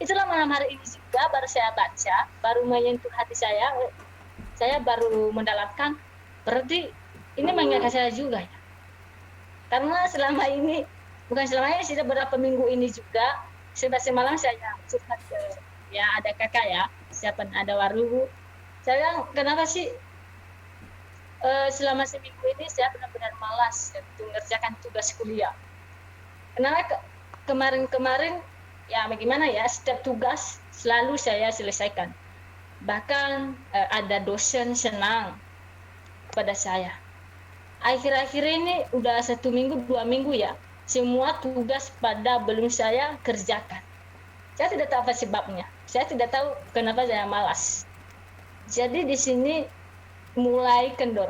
Itulah malam hari ini juga baru saya baca, baru menyentuh hati saya baru mendalamkan, berarti ini mengingatkan saya juga ya, karena selama ini, bukan selama ini, sudah beberapa minggu ini juga, semalam saya curhat ke, ya ada kakak ya, siapa ada waru, saya kenapa sih selama seminggu ini saya benar-benar malas untuk mengerjakan tugas kuliah. Kenapa kemarin-kemarin ya bagaimana ya, setiap tugas selalu saya selesaikan. Bahkan ada dosen senang pada saya. Akhir-akhir ini udah 1 minggu 2 minggu ya, semua tugas pada belum saya kerjakan. Saya tidak tahu apa sebabnya. Saya tidak tahu kenapa saya malas. Jadi di sini mulai kendor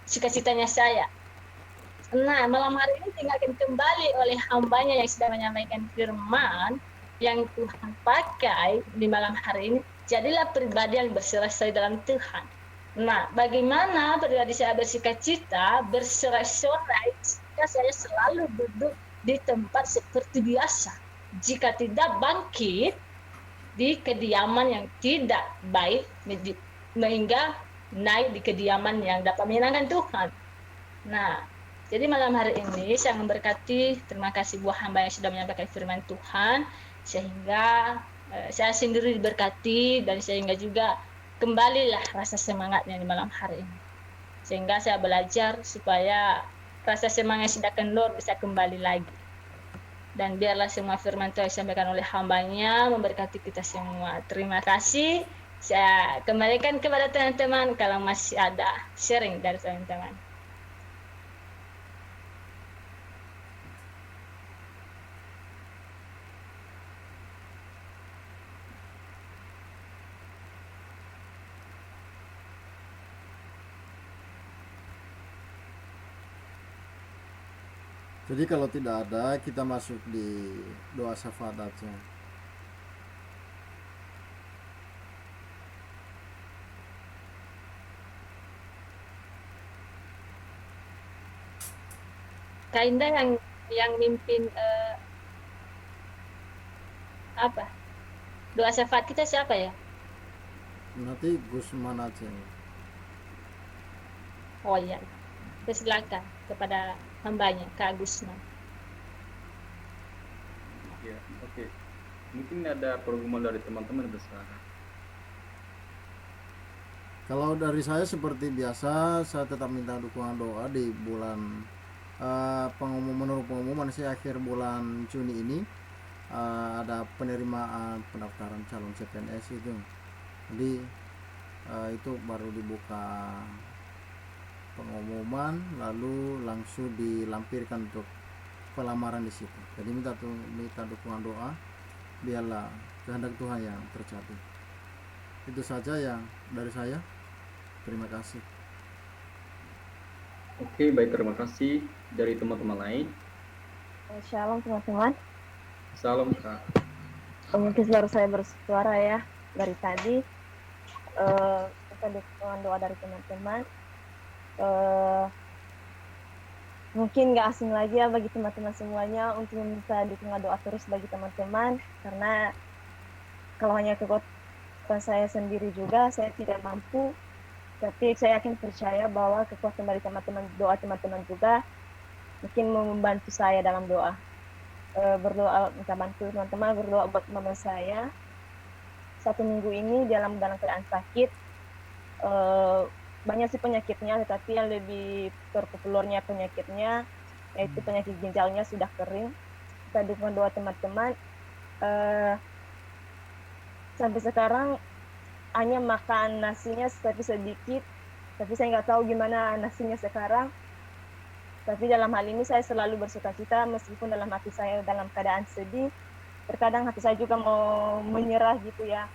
sukacitanya saya. Nah, malam hari ini diingatkan kembali oleh hambanya yang sudah menyampaikan firman yang Tuhan pakai di malam hari ini. Jadilah pribadi yang bersorak-sorai dalam Tuhan. Nah, bagaimana pribadi saya bersukacita, bersorak-sorai jika saya selalu duduk di tempat seperti biasa, jika tidak bangkit di kediaman yang tidak baik, sehingga naik di kediaman yang dapat menyenangkan Tuhan. Nah, jadi malam hari ini saya memberkati, terima kasih buat hamba yang sudah menyampaikan firman Tuhan, sehingga saya sendiri diberkati dan sehingga juga kembalilah rasa semangatnya di malam hari ini. Sehingga saya belajar supaya rasa semangat yang sudah kendor bisa kembali lagi. Dan biarlah semua firman Tuhan disampaikan oleh hambanya memberkati kita semua. Terima kasih. Saya kembalikan kepada teman-teman kalau masih ada sharing dari teman-teman. Jadi kalau tidak ada, kita masuk di doa syafaat aja. Kak Indah yang mimpin apa? Doa syafaat kita siapa ya? Nanti Gusman aja. Oh iya. Silakan kepada hambanya, Kak Gusman. Ya, oke. Mungkin ada pergumulan dari teman-teman besar. Kalau dari saya seperti biasa, saya tetap minta dukungan doa di bulan menurut pengumuman sih akhir bulan Juni ini ada penerimaan pendaftaran calon CPNS itu. Jadi itu baru dibuka pengumuman, lalu langsung dilampirkan untuk pelamaran di situ. Jadi minta dukungan doa, biarlah kehendak Tuhan yang terjadi. Itu saja yang dari saya. Terima kasih. Oke, baik, terima kasih. Dari teman-teman lain. Shalom teman-teman. Salam, Kak. Mungkin baru saya bersuara ya dari tadi. Kita dukungan doa dari teman-teman. Mungkin nggak asing lagi ya bagi teman-teman semuanya untuk meminta dukungan doa terus bagi teman-teman, karena kalau hanya kekuatan saya sendiri juga saya tidak mampu, tapi saya yakin percaya bahwa kekuatan dari teman-teman, doa teman-teman juga mungkin membantu saya dalam doa. Berdoa, minta bantu teman-teman berdoa buat mama saya. 1 minggu ini dalam keadaan sakit. Banyak sih penyakitnya, tetapi yang lebih terpopulernya penyakitnya yaitu penyakit ginjalnya sudah kering. Kita dukung doa teman-teman. Sampai sekarang hanya makan nasinya tapi sedikit, tapi saya nggak tahu gimana nasinya sekarang. Tapi dalam hal ini saya selalu bersukacita meskipun dalam hati saya dalam keadaan sedih. Terkadang hati saya juga mau menyerah gitu ya,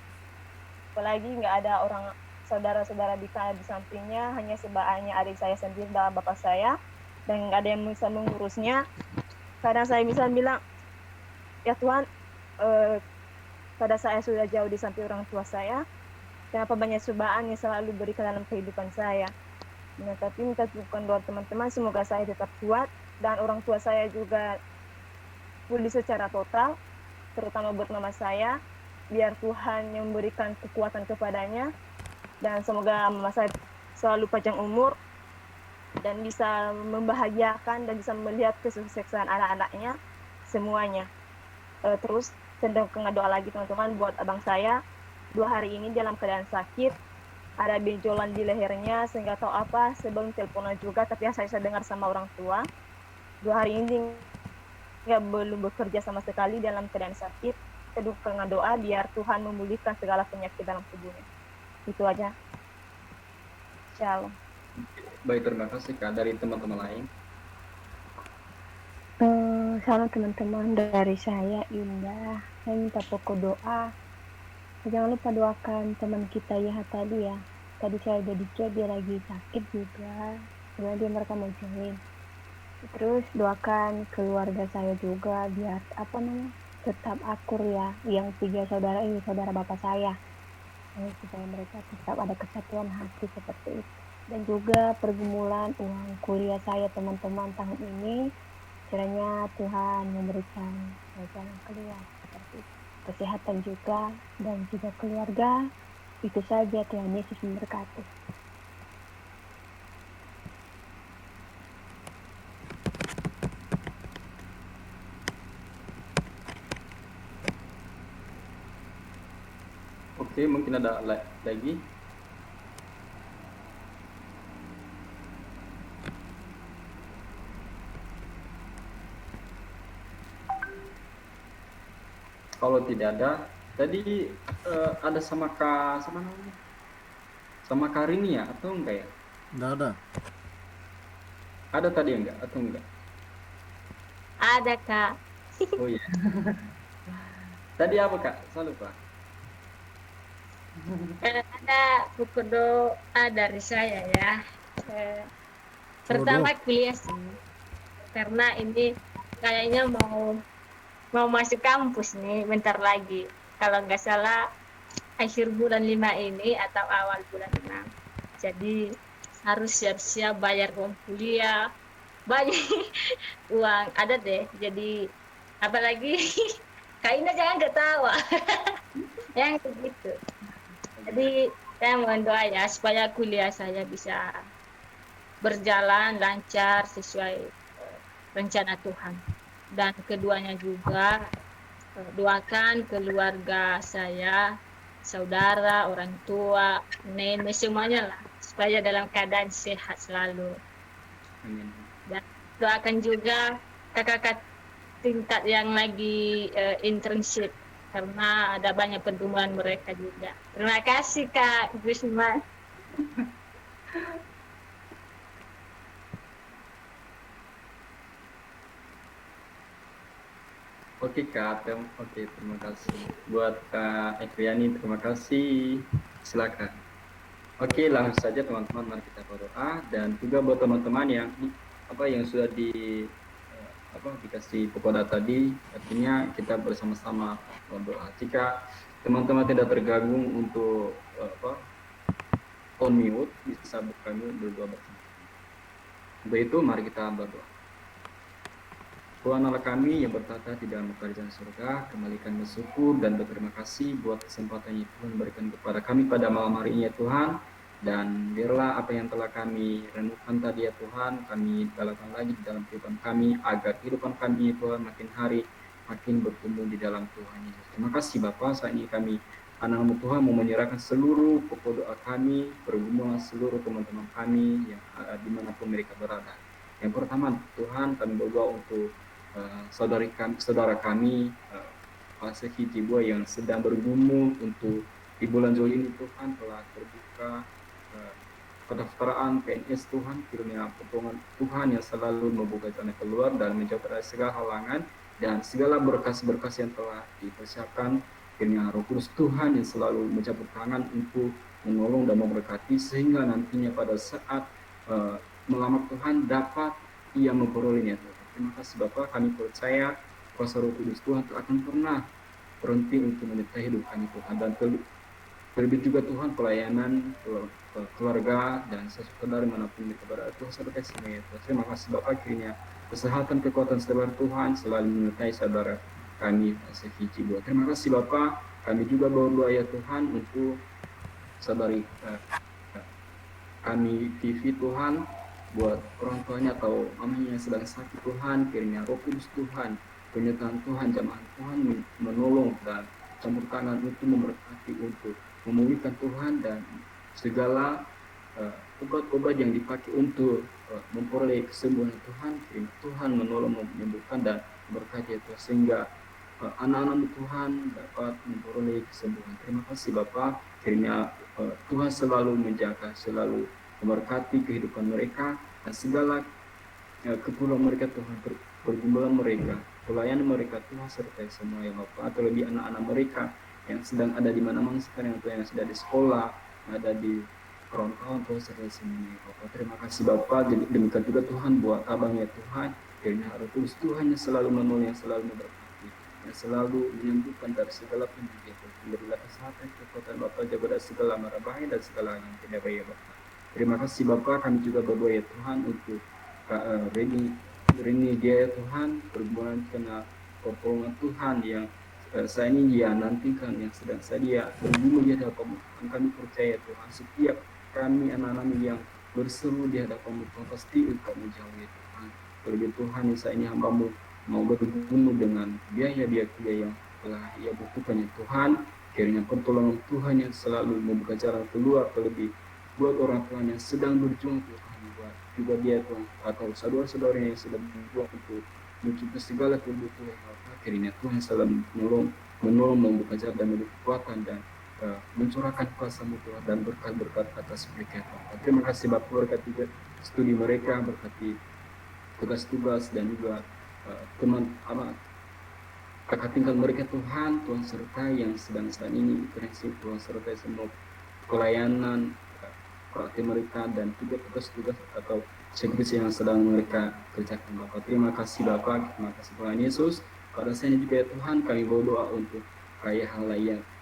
apalagi nggak ada orang saudara-saudara di sampingnya, hanya sebaiknya adik saya sendiri dan bapak saya, dan nggak ada yang bisa mengurusnya. Kadang saya bisa bilang, ya Tuhan, pada saya sudah jauh di samping orang tua saya, kenapa banyak cobaan yang selalu berikan dalam kehidupan saya. Nah, tapi minta dukungan doa teman-teman, semoga saya tetap kuat, dan orang tua saya juga pulih secara total, terutama buat mama saya, biar Tuhan yang memberikan kekuatan kepadanya, dan semoga mama saya selalu panjang umur dan bisa membahagiakan dan bisa melihat kesuksesan anak-anaknya semuanya. Terus sedang doa lagi teman-teman buat abang saya, 2 hari ini dalam keadaan sakit, ada benjolan di lehernya, saya nggak tahu apa, sebelum teleponan juga, tapi yang saya dengar sama orang tua, 2 hari ini belum bekerja sama sekali dalam keadaan sakit. Kita dukung doa biar Tuhan memulihkan segala penyakit dalam tubuhnya. Itu aja. Shalom. Baik, terima kasih, Kak. Dari teman-teman lain. Salam teman-teman, dari saya Indah. Saya minta pokok doa. Jangan lupa doakan teman kita ya tadi ya. Tadi saya udah dicek, dia lagi sakit juga. Sebenarnya dia mereka mau join. Terus doakan keluarga saya juga biar tetap akur ya. Yang 3 saudara ini saudara bapak saya. Supaya mereka tetap ada kesatuan hati seperti itu. Dan juga pergumulan uang kuliah saya teman-teman tahun ini, kiranya Tuhan memberikan jalan keluar seperti itu. Kesehatan juga dan juga keluarga. Itu saja, Tuhan Yesus memberkati. Oke, mungkin ada lagi. Kalau tidak ada, tadi ada sama Kak, sama namanya? Sama Karini ya atau enggak ya? Enggak ada. Ada tadi enggak atau enggak? Ada, Kak. Oh iya. Tadi apa Kak? Saya lupa. Ada buku doa dari saya ya. Pertama kuliah sih, karena ini kayaknya mau masuk kampus nih bentar lagi. Kalau nggak salah akhir bulan 5 ini atau awal bulan 6. Jadi harus siap-siap bayar uang kuliah, banyak uang ada deh. Jadi apalagi kayaknya jangan ketawa. Yang begitu. Jadi saya mohon doa ya supaya kuliah saya bisa berjalan lancar sesuai rencana Tuhan. Dan keduanya juga doakan keluarga saya, saudara, orang tua, nenek, semuanya lah supaya dalam keadaan sehat selalu. Amin. Dan doakan juga kakak-kakak tingkat yang lagi internship karena ada banyak pertemuan mereka juga. Terima kasih Kak Gusman. Oke Kak, terima kasih. Buat Kak Ekriani, terima kasih. Silakan. Oke, langsung saja teman-teman, mari kita berdoa. Dan juga buat teman-teman yang sudah dikasih pokok tadi, artinya kita bersama-sama berdoa. Jika teman-teman tidak tergabung untuk on mute, bisa kami berdoa bersama. Untuk itu mari kita berdoa. Tuhan Allah kami yang bertata di dalam kerajaan surga, kembalikan bersyukur dan berterima kasih buat kesempatan yang Tuhan berikan kepada kami pada malam hari ini ya Tuhan. Dan biarlah apa yang telah kami renungkan tadi ya Tuhan, kami galakkan lagi di dalam kehidupan kami, agar kehidupan kami ya Tuhan makin hari makin bertumbuh di dalam Tuhan Yesus. Terima kasih Bapa, saat ini kami anak-anak Tuhan mau menyerahkan seluruh pokok doa kami, pergumulan seluruh teman-teman kami yang dimanapun mereka berada. Yang pertama Tuhan, kami berdoa untuk saudara kami Pastor Hijibua yang sedang bergumul untuk di bulan Juli ini Tuhan telah terbuka pendaftaran PNS Tuhan, kiranya pertolongan Tuhan yang selalu membuka jalan keluar dan menjauh dari segala halangan dan segala berkas-berkas yang telah dipersiapkan, kiranya Roh Kudus Tuhan yang selalu mencampur tangan untuk menolong dan memberkati sehingga nantinya pada saat melamar Tuhan dapat ia memperolehnya Tuhan. Terima kasih Bapak, kami percaya kuasa Roh Kudus Tuhan tak akan pernah berhenti untuk menyertai hidup kami Tuhan, dan terlebih juga Tuhan pelayanan keluarga dan saudara manapun mereka berada Tuhan sertai semuanya Tuhan. Terima kasih Bapak, kiranya kesehatan kekuatan saudara Tuhan selalu menyertai saudara kami Pastor Hijibua. Terima kasih Bapak, kami juga berdoa ya Tuhan untuk saudari kami TV Tuhan, buat orang tuanya atau mamanya yang sedang sakit Tuhan, kiranya Roh Kudus Tuhan, penyertaan Tuhan, jamaah Tuhan menolong dan campur tangan untuk memberkati, untuk memulihkan Tuhan, dan segala obat-obat yang dipakai untuk memperoleh kesembuhan Tuhan, kiranya Tuhan menolong, menyembuhkan dan memberkati Tuhan, sehingga anak-anak Tuhan dapat memperoleh kesembuhan. Terima kasih Bapak, kiranya Tuhan selalu menjaga, selalu memberkati kehidupan mereka dan segala keperluan mereka Tuhan, pergumulan mereka, pelayanan mereka Tuhan sertai semua ya Bapak, terlebih anak-anak mereka yang sedang ada di mana-mana sekarang, yang sudah di sekolah, ada di perantauan Tuhan sertai semuanya ya Bapak. Terima kasih Bapak, demikian juga Tuhan buat abangnya Tuhan, kiranya Roh Kudus Tuhan yang selalu menolong, yang selalu memberkati, yang selalu menyembuhkan dari segala penyakit. Berilah kesehatan, kekuatan Bapak, jaga dari segala mara bahaya dan segala yang tidak baik ya Bapak. Terima kasih Bapak, kami juga berdoa ya Tuhan untuk Rini dia ya Tuhan, pergumulan kena pertolongan Tuhan yang saya ini dia nantikan, yang sedang saya bergumul di hadapan Tuhan. Kami percaya Tuhan, setiap kami anak-anak yang berseru di hadapan Tuhan pasti Engkau menjauhi Tuhan. Terlebih Tuhan, saya ini hamba-Mu mau bergumul dengan biaya yang telah ia butuhkan ya Tuhan, kiranya pertolongan Tuhan yang selalu membuka jalan keluar terlebih buat orang Tuhan yang sedang berjuang Tuhan, buat juga dia Tuhan atau saudara-saudara yang sedang berjuang untuk mencukupi segala kebutuhan Bapak, kiranya Tuhan selalu menolong membuka jalan dan memberi kekuatan dan mencurahkan kuasa-Mu Tuhan dan berkat-berkat atas mereka Tuhan. Terima kasih Bapak, berkati juga studi mereka, berkati tugas-tugas dan juga teman kakak tinggal mereka Tuhan, Tuhan sertai yang sedang saat ini intensif, Tuhan sertai semua pelayanan pelatih mereka dan juga tugas-tugas atau sekresi yang sedang mereka kerjakan Bapak. Terima kasih Bapak, terima kasih Tuhan Yesus. Pada saat ini juga ya Tuhan kami berdoa untuk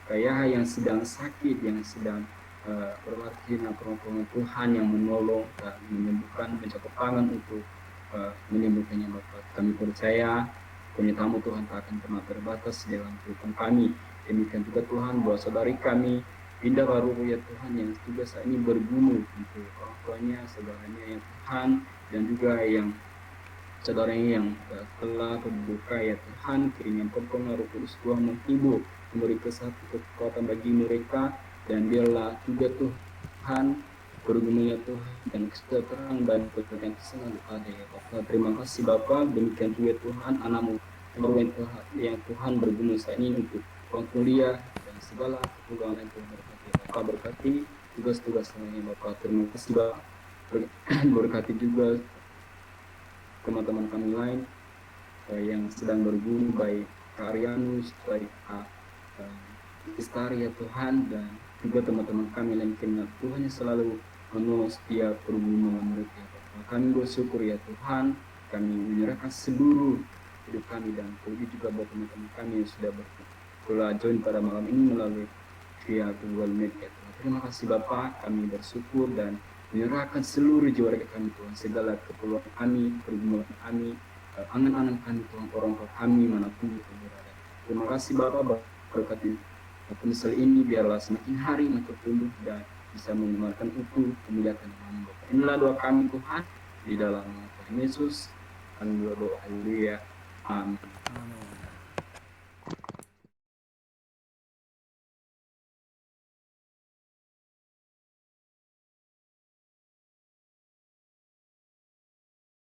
Kayah yang sedang sakit, yang sedang berlatih pertolongan Tuhan yang menolong dan menyembuhkan, mencakup tangan untuk menyembuhkannya Bapak. Kami percaya penyertaan Tuhan tak akan pernah terbatas dalam kehidupan kami. Demikian juga Tuhan buat saudari kami Indah baru ya Tuhan yang juga saat ini bergumul untuk orang tuanya, saudaranya yang Tuhan dan juga yang saudaranya yang telah berduka ya Tuhan, kiranya pertolongan Roh Kudus Tuhan menghibur, memberi kekuatan bagi mereka dan biarlah juga Tuhan bergumul ya Tuhan dan kesejahteraan dan kebahagiaan selalu ada ya Bapak. Terima kasih Bapak, demikian juga Tuhan anak-Mu yang Tuhan bergumul saat ini untuk kuliah dan segala keperluan yang Tuhan berkati. Bapak berkati tugas-tugas lainnya Bapak. Terima kasih Bapak. Berkati juga teman-teman kami lain yang sedang bergumul, baik Kak Arianus, baik Kak Istari ya Tuhan, dan juga teman-teman kami lain, kiranya Tuhan yang selalu menolong setiap pergumulan mereka Bapak. Kami bersyukur ya Tuhan, kami menyerahkan seluruh hidup kami dan terlebih juga buat teman-teman kami yang sudah join pada malam ini melalui via Google Meet ya Tuhan. Terima kasih Bapak, kami bersyukur dan menyerahkan seluruh jiwa kami Tuhan, segala keperluan kami, pergumulan kami, angan-angan kami Tuhan, orang tua kami manapun Tuhan berada. Terima kasih Bapak, berkati penisal ini biarlah semakin hari makin tumbuh dan bisa menyebarkan utuh kemuliaan nama Bapak. Inilah doa kami Tuhan di dalam nama Tuhan Yesus. Kami berdoa, haleluya, amin.